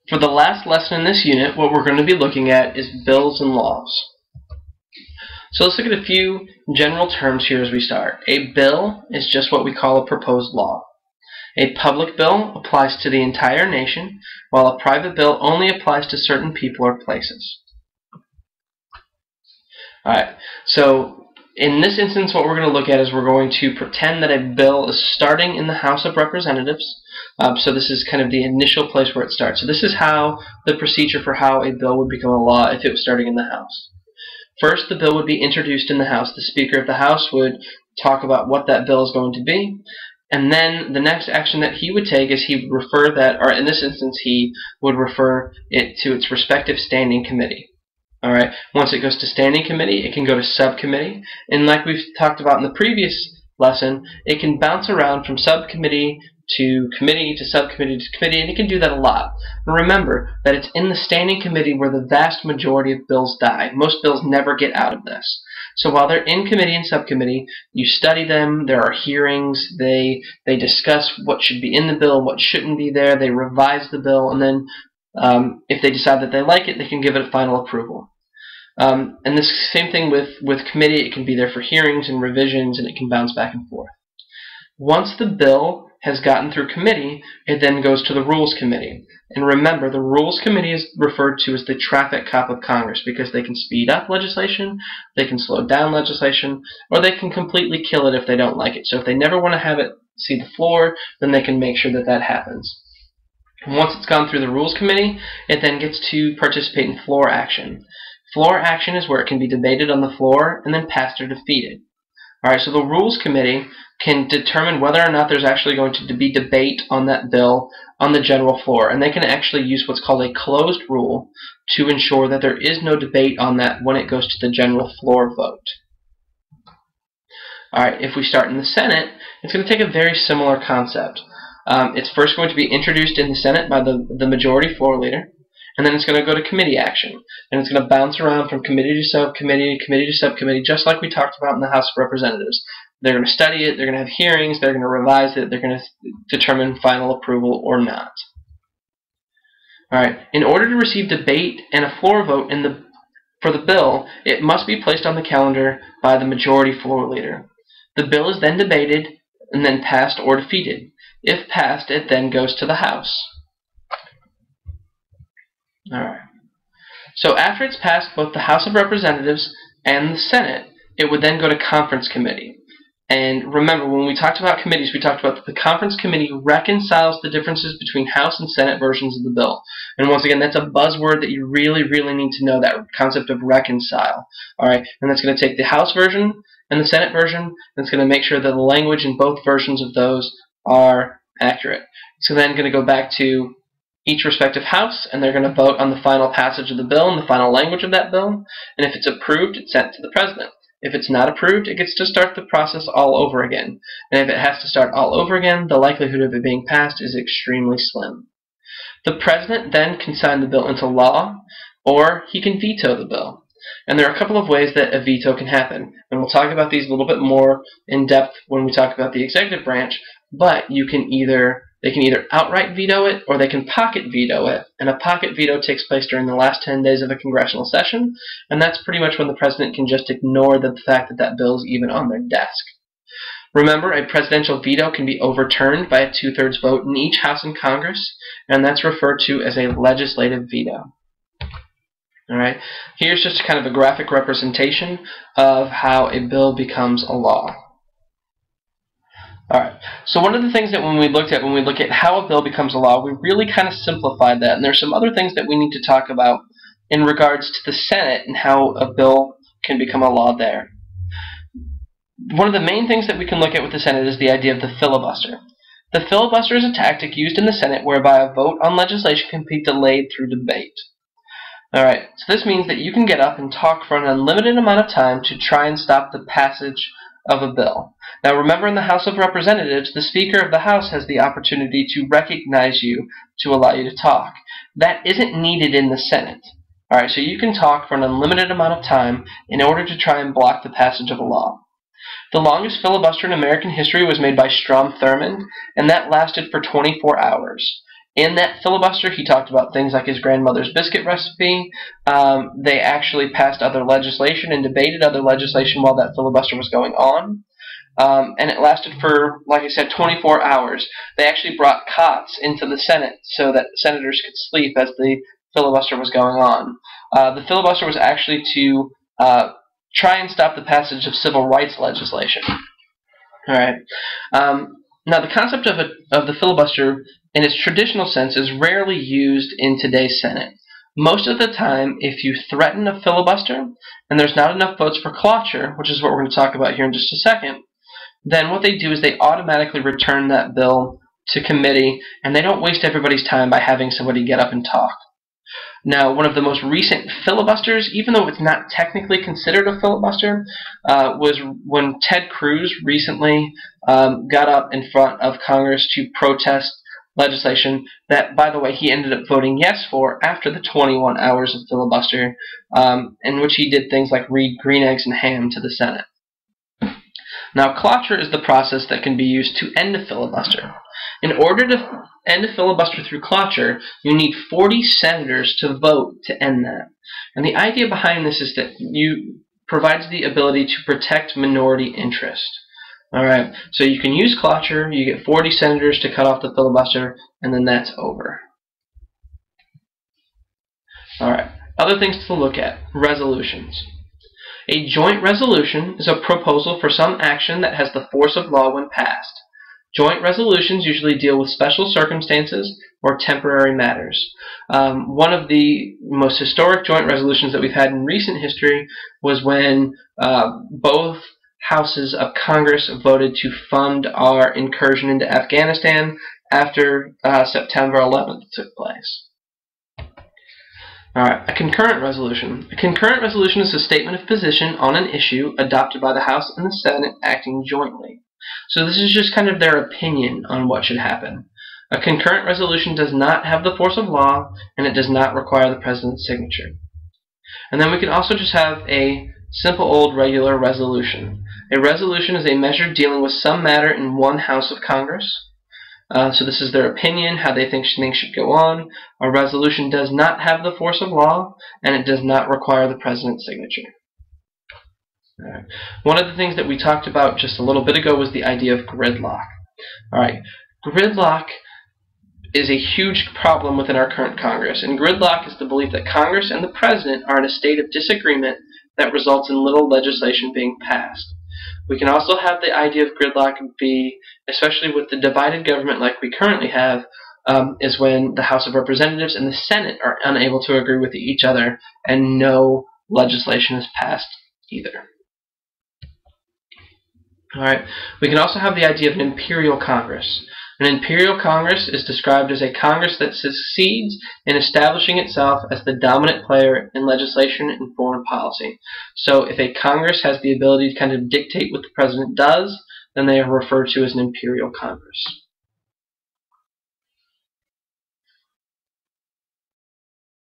For the last lesson in this unit, what we're going to be looking at is bills and laws. So let's look at a few general terms here as we start. A bill is just what we call a proposed law. A public bill applies to the entire nation, while a private bill only applies to certain people or places. Alright, so in this instance what we're going to look at is we're going to pretend that a bill is starting in the House of Representatives. So this is kind of the initial place where it starts. So this is how the procedure for how a bill would become a law if it was starting in the House. First, the bill would be introduced in the House. The Speaker of the House would talk about what that bill is going to be. And then the next action that he would take is he would refer that, or in this instance, he would refer it to its respective standing committee. Alright, once it goes to standing committee, it can go to subcommittee. And like we've talked about in the previous lesson, it can bounce around from subcommittee to committee to subcommittee to committee, and it can do that a lot. And remember that it's in the standing committee where the vast majority of bills die. Most bills never get out of this. So while they're in committee and subcommittee, you study them, there are hearings, they discuss what should be in the bill, what shouldn't be there, they revise the bill, and then if they decide that they like it, they can give it a final approval. And this same thing with committee, it can be there for hearings and revisions, and it can bounce back and forth. Once the bill has gotten through committee, it then goes to the Rules Committee. And remember, the Rules Committee is referred to as the traffic cop of Congress because they can speed up legislation, they can slow down legislation, or they can completely kill it if they don't like it. So if they never want to have it see the floor, then they can make sure that that happens. And once it's gone through the Rules Committee, it then gets to participate in floor action. Floor action is where it can be debated on the floor and then passed or defeated. Alright, so the Rules Committee can determine whether or not there's actually going to be debate on that bill on the general floor. And they can actually use what's called a closed rule to ensure that there is no debate on that when it goes to the general floor vote. Alright, if we start in the Senate, it's going to take a very similar concept. It's first going to be introduced in the Senate by the majority floor leader. And then it's going to go to committee action. And it's going to bounce around from committee to subcommittee, committee to subcommittee, just like we talked about in the House of Representatives. They're going to study it, they're going to have hearings, they're going to revise it, they're going to determine final approval or not. Alright, in order to receive debate and a floor vote for the bill, it must be placed on the calendar by the majority floor leader. The bill is then debated and then passed or defeated. If passed, it then goes to the House. Alright. So after it's passed both the House of Representatives and the Senate, it would then go to conference committee. And remember, when we talked about committees, we talked about that the conference committee reconciles the differences between House and Senate versions of the bill. And once again, that's a buzzword that you really, really need to know, that concept of reconcile. Alright, and that's going to take the House version and the Senate version, and it's going to make sure that the language in both versions of those are accurate. So then going to go back to each respective House, and they're going to vote on the final passage of the bill and the final language of that bill. And if it's approved, it's sent to the President. If it's not approved, it gets to start the process all over again. And if it has to start all over again, the likelihood of it being passed is extremely slim. The President then can sign the bill into law, or he can veto the bill. And there are a couple of ways that a veto can happen. And we'll talk about these a little bit more in depth when we talk about the executive branch, but they can either outright veto it or they can pocket veto it. And a pocket veto takes place during the last 10 days of a congressional session, and that's pretty much when the President can just ignore the fact that that bill is even on their desk. Remember, a presidential veto can be overturned by a 2/3 vote in each House and Congress, and that's referred to as a legislative veto. Alright, here's just kind of a graphic representation of how a bill becomes a law. Alright, so one of the things that when we look at how a bill becomes a law, we really kind of simplified that, and there's some other things that we need to talk about in regards to the Senate and how a bill can become a law there. One of the main things that we can look at with the Senate is the idea of the filibuster. The filibuster is a tactic used in the Senate whereby a vote on legislation can be delayed through debate. Alright, so this means that you can get up and talk for an unlimited amount of time to try and stop the passage of a bill. Now remember, in the House of Representatives, the Speaker of the House has the opportunity to recognize you to allow you to talk. That isn't needed in the Senate. Alright, so you can talk for an unlimited amount of time in order to try and block the passage of a law. The longest filibuster in American history was made by Strom Thurmond, and that lasted for 24 hours. In that filibuster, he talked about things like his grandmother's biscuit recipe. They actually passed other legislation and debated other legislation while that filibuster was going on. And it lasted for, like I said, 24 hours. They actually brought cots into the Senate so that senators could sleep as the filibuster was going on. The filibuster was actually to try and stop the passage of civil rights legislation. All right. Now, the concept of the filibuster in its traditional sense is rarely used in today's Senate. Most of the time, if you threaten a filibuster and there's not enough votes for cloture, which is what we're going to talk about here in just a second, then what they do is they automatically return that bill to committee, and they don't waste everybody's time by having somebody get up and talk. Now, one of the most recent filibusters, even though it's not technically considered a filibuster, was when Ted Cruz recently got up in front of Congress to protest legislation that, by the way, he ended up voting yes for after the 21 hours of filibuster, in which he did things like read green eggs and ham to the Senate. Now, cloture is the process that can be used to end a filibuster. In order to end a filibuster through cloture, you need 40 senators to vote to end that. And the idea behind this is that you provides the ability to protect minority interest. All right, so you can use cloture, you get 40 senators to cut off the filibuster, and then that's over. All right, other things to look at: resolutions. A joint resolution is a proposal for some action that has the force of law when passed. Joint resolutions usually deal with special circumstances or temporary matters. One of the most historic joint resolutions that we've had in recent history was when both houses of Congress voted to fund our incursion into Afghanistan after September 11th took place. Alright, a concurrent resolution. A concurrent resolution is a statement of position on an issue adopted by the House and the Senate acting jointly. So this is just kind of their opinion on what should happen. A concurrent resolution does not have the force of law, and it does not require the President's signature. And then we can also just have a simple old regular resolution. A resolution is a measure dealing with some matter in one House of Congress. So this is their opinion, how they think things should go on. A resolution does not have the force of law, and it does not require the President's signature. Right. One of the things that we talked about just a little bit ago was the idea of gridlock. Alright, gridlock is a huge problem within our current Congress, and gridlock is the belief that Congress and the President are in a state of disagreement that results in little legislation being passed. We can also have the idea of gridlock be, especially with the divided government like we currently have, is when the House of Representatives and the Senate are unable to agree with each other and no legislation is passed either. Alright, we can also have the idea of an imperial Congress. An imperial Congress is described as a Congress that succeeds in establishing itself as the dominant player in legislation and foreign policy. So if a Congress has the ability to kind of dictate what the President does, then they are referred to as an imperial Congress.